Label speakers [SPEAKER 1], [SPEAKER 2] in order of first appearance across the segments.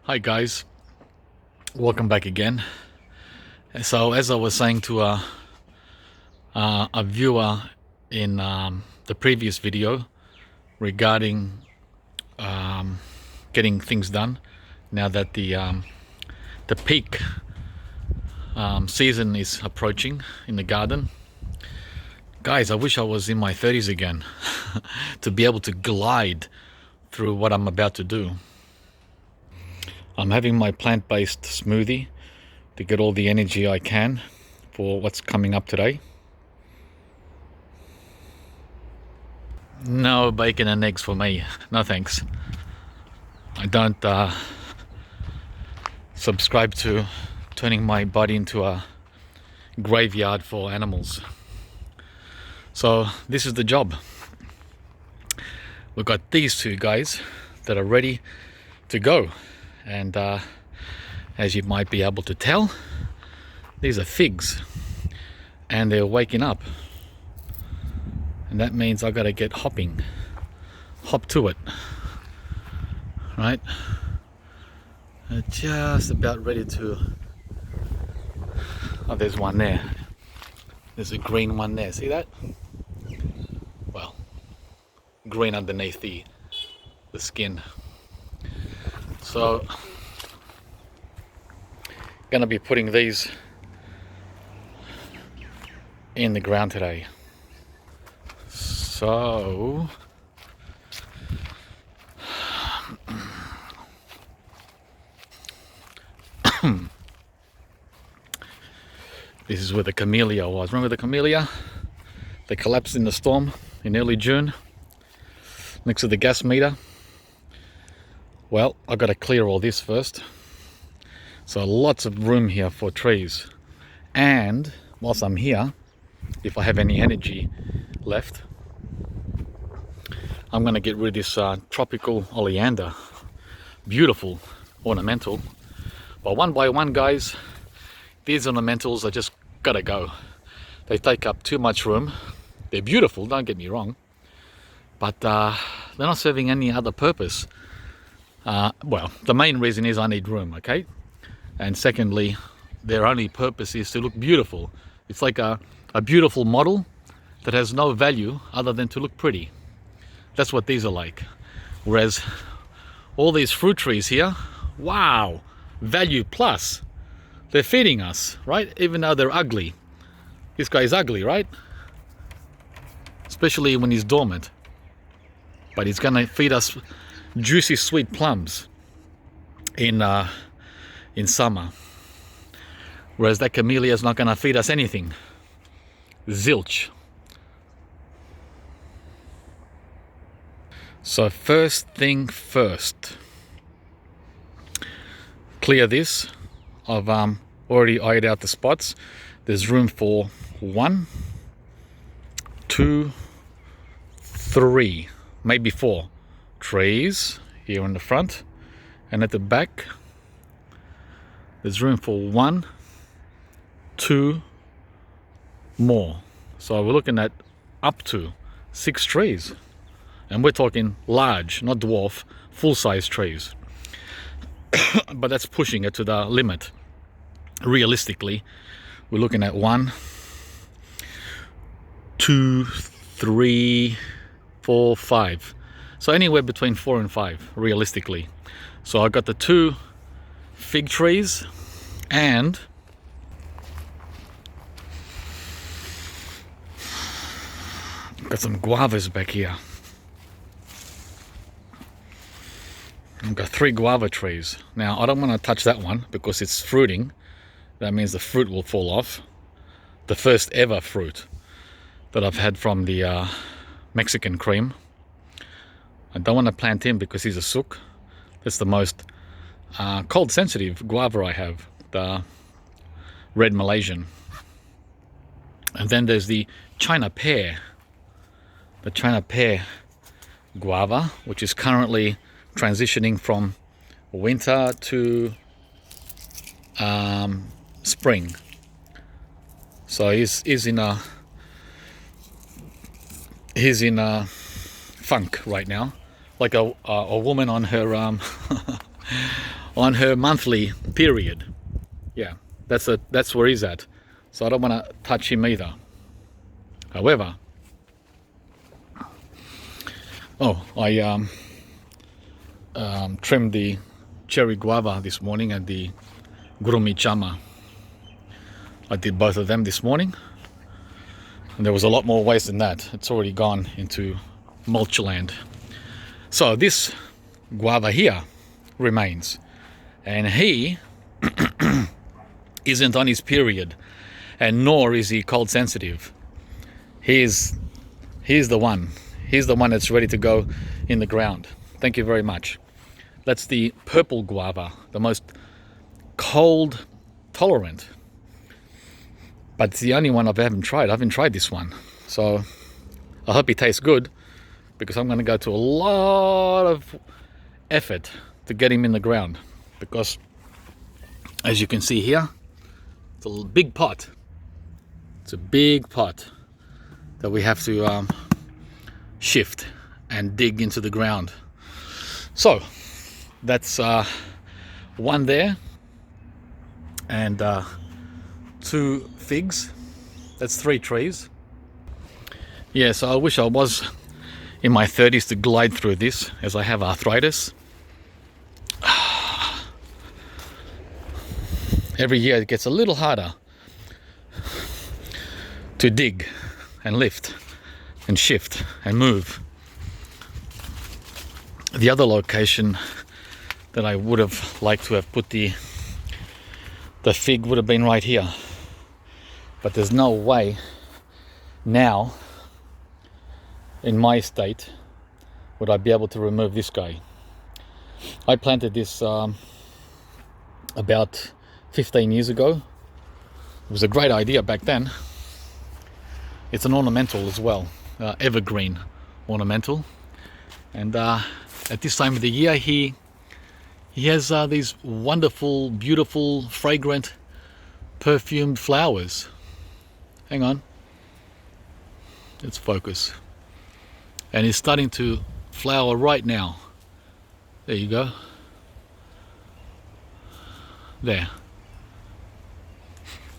[SPEAKER 1] Hi guys, welcome back again. So as I was saying to a viewer in the previous video regarding getting things done now that the peak season is approaching in the garden. Guys, I wish I was in my 30s again to be able to glide through what I'm about to do. I'm having my plant-based smoothie to get all the energy I can for what's coming up today. No bacon and eggs for me, no thanks. I don't subscribe to turning my body into a graveyard for animals. So this is the job. We've got these two guys that are ready to go. And as you might be able to tell, these are figs and they're waking up, and that means I got to get hop to it, right? They're just about ready to, oh, there's one there, there's a green one there, see that? Well, green underneath the skin. So, gonna be putting these in the ground today. So, this is where the camellia was. Remember the camellia? They collapsed in the storm in early June next to the gas meter. Well, I've got to clear all this first. So lots of room here for trees. And whilst I'm here, if I have any energy left, I'm going to get rid of this tropical oleander. Beautiful ornamental. But one by one, guys, these ornamentals are just got to go. They take up too much room. They're beautiful, don't get me wrong. But they're not serving any other purpose. Well, the main reason is I need room, okay? And secondly, their only purpose is to look beautiful. It's like a beautiful model that has no value other than to look pretty. That's what these are like. Whereas all these fruit trees here, wow, value plus. They're feeding us, right? Even though they're ugly. This guy's ugly, right? Especially when he's dormant. But he's gonna feed us juicy sweet plums in summer, whereas that camellia is not going to feed us anything. Zilch. So first thing first, clear this. I've already eyed out the spots. There's room for 1, 2, 3, maybe 4 trees here in the front, and at the back there's room for 1, 2 more. So we're looking at up to 6 trees, and we're talking large, not dwarf, full-size trees. But that's pushing it to the limit. Realistically, we're looking at 1, 2, 3, 4, 5. So anywhere between 4 and 5, realistically. So I got the 2 fig trees and got some guavas back here. I've got 3 guava trees. Now I don't want to touch that one because it's fruiting. That means the fruit will fall off. The first ever fruit that I've had from the Mexican cream. I don't want to plant him because he's a sook. That's the most cold sensitive guava I have, the red Malaysian. And then there's the China pear. The China pear guava, which is currently transitioning from winter to spring. So he's in a funk right now, like a woman on her on her monthly period. Yeah, that's where he's at. So I don't want to touch him either. However, I trimmed the cherry guava this morning and the gurumi chama. I did both of them this morning, and there was a lot more waste than that. It's already gone into mulch land. So this guava here remains, and he isn't on his period, and nor is he cold sensitive. He's the one. He's the one that's ready to go in the ground. Thank you very much. That's the purple guava, the most cold tolerant. But it's the only one I haven't tried. I haven't tried this one. So I hope it tastes good, because I'm going to go to a lot of effort to get him in the ground. Because as you can see here, it's a big pot. It's a big pot that we have to shift and dig into the ground. So that's one there, and 2 figs. That's 3 trees. Yeah, so I wish I was in my 30s to glide through this, as I have arthritis. Every year it gets a little harder to dig and lift and shift and move. The other location that I would have liked to have put the fig would have been right here, but there's no way now in my state would I be able to remove this guy. I planted this about 15 years ago. It was a great idea back then. It's an ornamental as well, evergreen ornamental, and at this time of the year he has these wonderful, beautiful, fragrant, perfumed flowers. Hang on, let's focus. And it's starting to flower right now. There you go. There.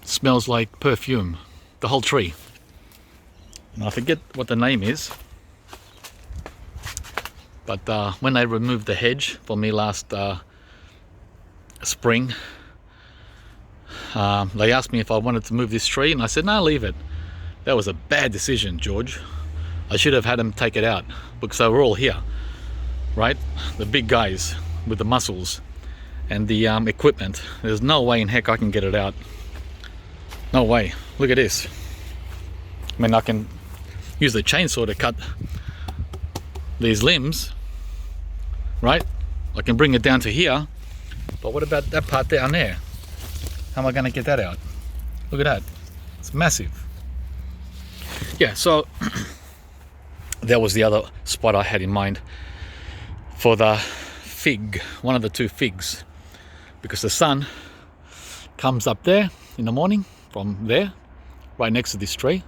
[SPEAKER 1] Smells like perfume, the whole tree. And I forget what the name is, but when they removed the hedge for me last spring, they asked me if I wanted to move this tree, and I said, no, leave it. That was a bad decision, George. I should have had them take it out, because they were all here, right? The big guys with the muscles and the equipment. There's no way in heck I can get it out. No way. Look at this. I mean, I can use the chainsaw to cut these limbs, right? I can bring it down to here, but what about that part down there? How am I going to get that out? Look at that. It's massive. Yeah, so that was the other spot I had in mind for the fig, one of the 2 figs, because the sun comes up there in the morning from there, right next to this tree,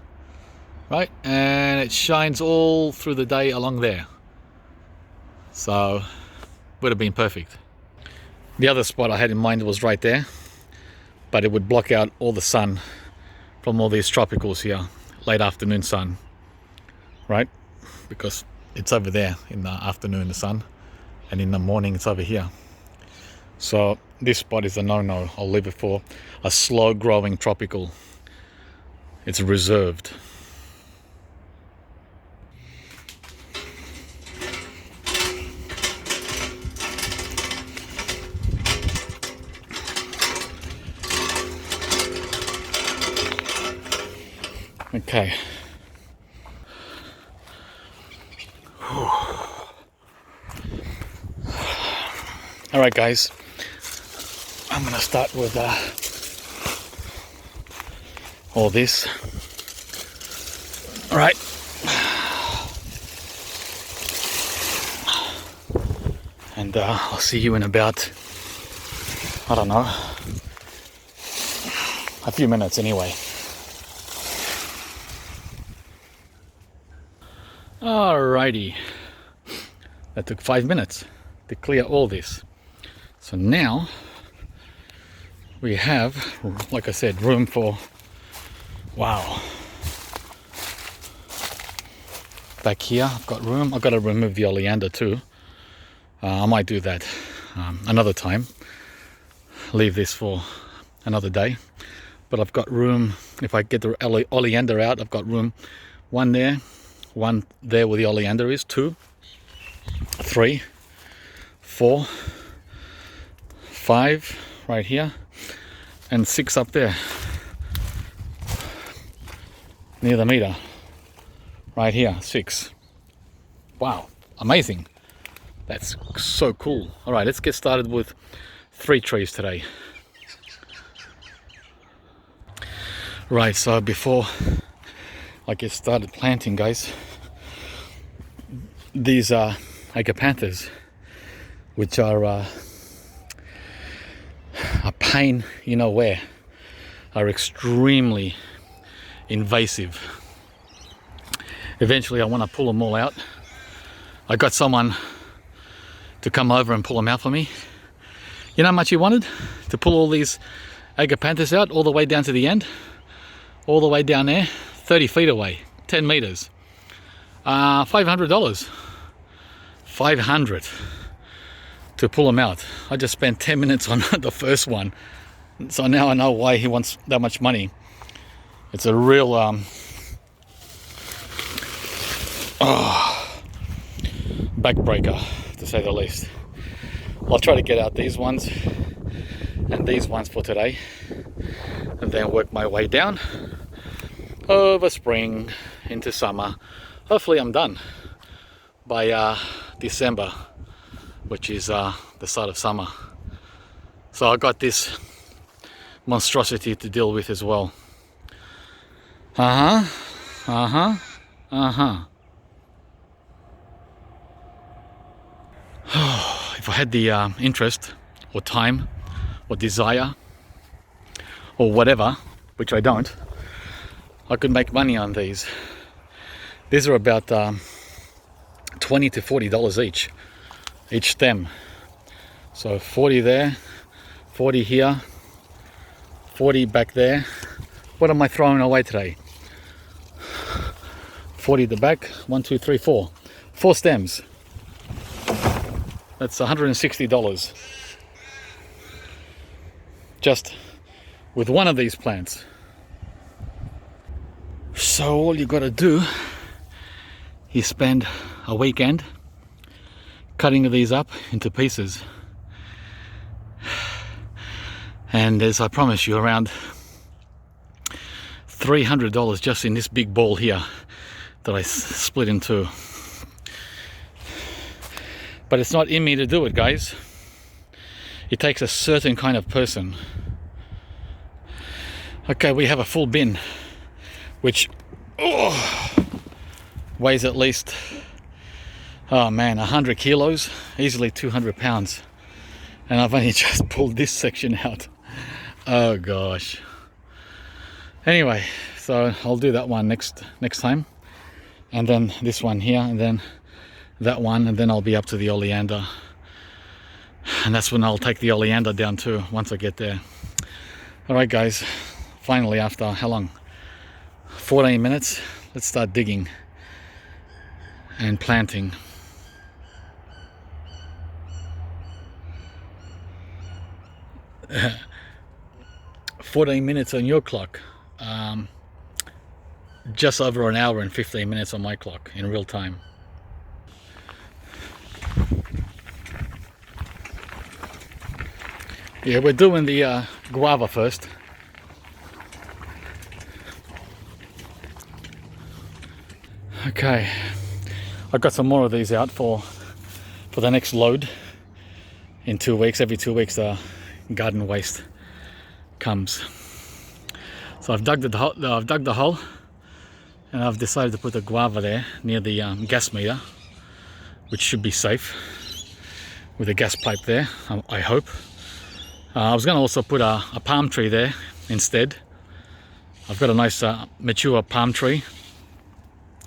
[SPEAKER 1] right, and it shines all through the day along there. So would have been perfect. The other spot I had in mind was right there, but it would block out all the sun from all these tropicals here, late afternoon sun, right? Because it's over there in the afternoon, the sun, and in the morning it's over here. So this spot is a no-no. I'll leave it for a slow growing tropical. It's reserved. Okay. All right, guys. I'm gonna start with all this. All right. And I'll see you in about, I don't know, a few minutes anyway. Alrighty. That took 5 minutes to clear all this. So now we have, like I said, room for, wow. Back here, I've got room. I've got to remove the oleander too. I might do that another time. Leave this for another day. But I've got room, if I get the oleander out, I've got room. One there where the oleander is, 2, 3, 4, 5 right here, and 6 up there near the meter. Right here, 6. Wow, amazing. That's so cool. All right, let's get started with 3 trees today. Right, so before I get started planting, guys, these are agapanthus, which are a pain, you know where, are extremely invasive. Eventually I want to pull them all out. I got someone to come over and pull them out for me. You know how much he wanted to pull all these agapanthus out all the way down to the end? All the way down there, 30 feet away, 10 meters. $500. $500 to pull them out. I just spent 10 minutes on the first one. So now I know why he wants that much money. It's a real backbreaker, to say the least. I'll try to get out these ones and these ones for today, and then work my way down over spring into summer. Hopefully I'm done by December, which is the start of summer. So I got this monstrosity to deal with as well. If I had the interest or time or desire or whatever, which I don't, I could make money on these. These are about $20 to $40 each stem. So 40 there, 40 here, 40 back there. What am I throwing away today? 40 at the back, 1, 2, 3, 4. 4 stems. That's $160 just with one of these plants. So all you got to do is spend a weekend cutting these up into pieces, and as I promise you, around $300 just in this big ball here that I split in two. But it's not in me to do it, guys. It takes a certain kind of person. Okay, we have a full bin, which weighs at least, 100 kilos, easily 200 pounds. And I've only just pulled this section out. Oh gosh. Anyway, so I'll do that one next time. And then this one here, and then that one, and then I'll be up to the oleander. And that's when I'll take the oleander down too, once I get there. Alright guys, finally after how long? 14 minutes, let's start digging and planting. Uh, 14 minutes on your clock. Just over an hour and 15 minutes on my clock in real time. Yeah, we're doing the guava first. Okay, I've got some more of these out for the next load in 2 weeks. Every 2 weeks the garden waste comes. So I've dug the hole, and I've decided to put the guava there near the gas meter, which should be safe with a gas pipe there, I hope. I was going to also put a palm tree there instead. I've got a nice mature palm tree,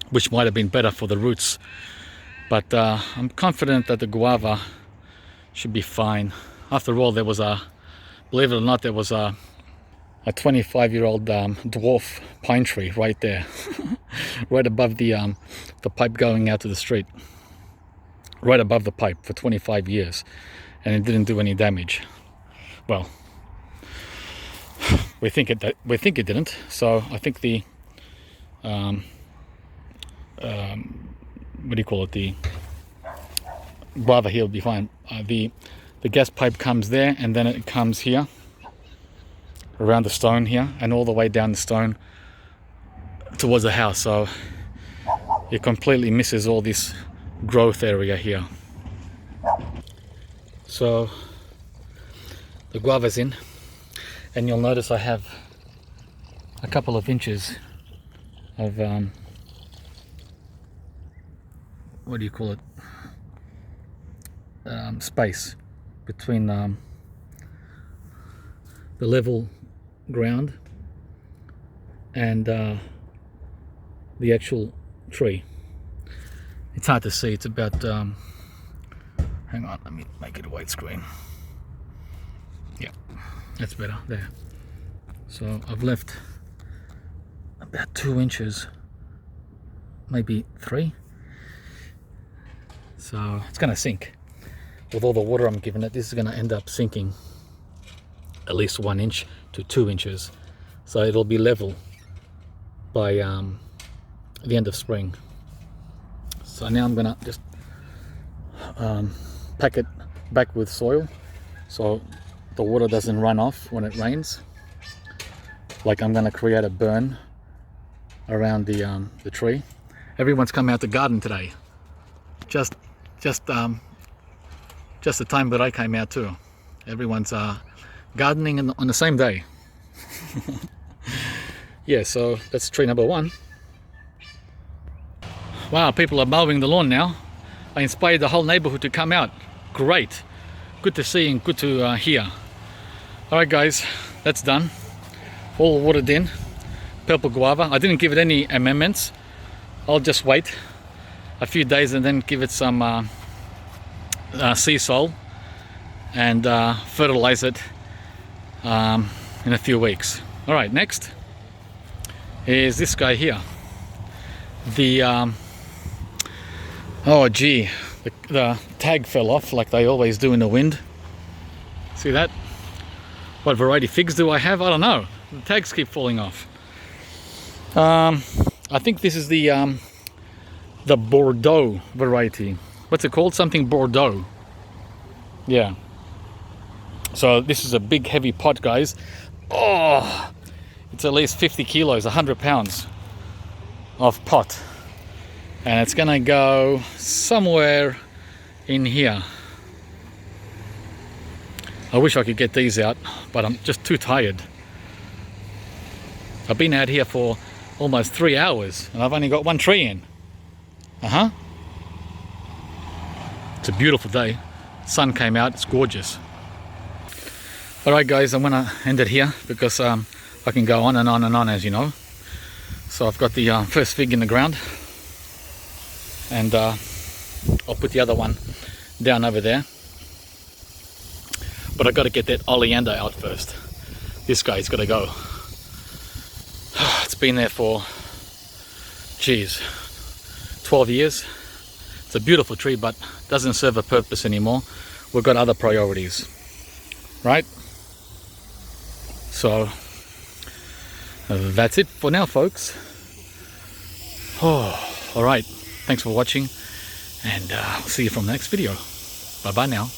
[SPEAKER 1] which might have been better for the roots, but I'm confident that the guava should be fine. After all, there was a, believe it or not, there was a 25-year-old dwarf pine tree right there, right above the pipe going out to the street, right above the pipe for 25 years, and it didn't do any damage. Well, we think it didn't. So I think the what do you call it? The guava here will be fine. The gas pipe comes there, and then it comes here around the stone here and all the way down the stone towards the house. So it completely misses all this growth area here. So the guava's in, and you'll notice I have a couple of inches of what do you call it, space between the level ground and the actual tree. It's hard to see. It's about hang on, let me make it a widescreen. Yeah, that's better there. So I've left about 2 inches, maybe 3. So it's going to sink. With all the water I'm giving it, this is going to end up sinking at least 1 inch to 2 inches. So it'll be level by the end of spring. So now I'm going to just pack it back with soil so the water doesn't run off when it rains. Like, I'm going to create a burn around the tree. Everyone's come out to garden today. Just the time that I came out too. Everyone's gardening on the same day. Yeah, so that's tree number 1. Wow, people are mowing the lawn now. I inspired the whole neighborhood to come out. Great. Good to see and good to hear. Alright guys, that's done. All watered in. Purple guava. I didn't give it any amendments. I'll just wait a few days and then give it some sea salt and fertilize it in a few weeks. Alright, next is this guy here. The oh gee, the tag fell off like they always do in the wind. See that? What variety figs do I have? I don't know. The tags keep falling off. I think this is the Bordeaux variety. What's it called? Something Bordeaux. Yeah. So this is a big heavy pot, guys. Oh, it's at least 50 kilos, 100 pounds of pot. And it's gonna go somewhere in here. I wish I could get these out, but I'm just too tired. I've been out here for almost 3 hours and I've only got 1 tree in. It's a beautiful day. Sun came out, it's gorgeous. Alright guys, I'm gonna end it here because I can go on and on and on, as you know. So I've got the first fig in the ground, and I'll put the other one down over there. But I've got to get that oleander out first. This guy's got to go. It's been there for, geez, 12 years. It's a beautiful tree, but doesn't serve a purpose anymore. We've got other priorities, right? So that's it for now, folks. Oh, all right. Thanks for watching, and I'll see you from the next video. Bye bye now.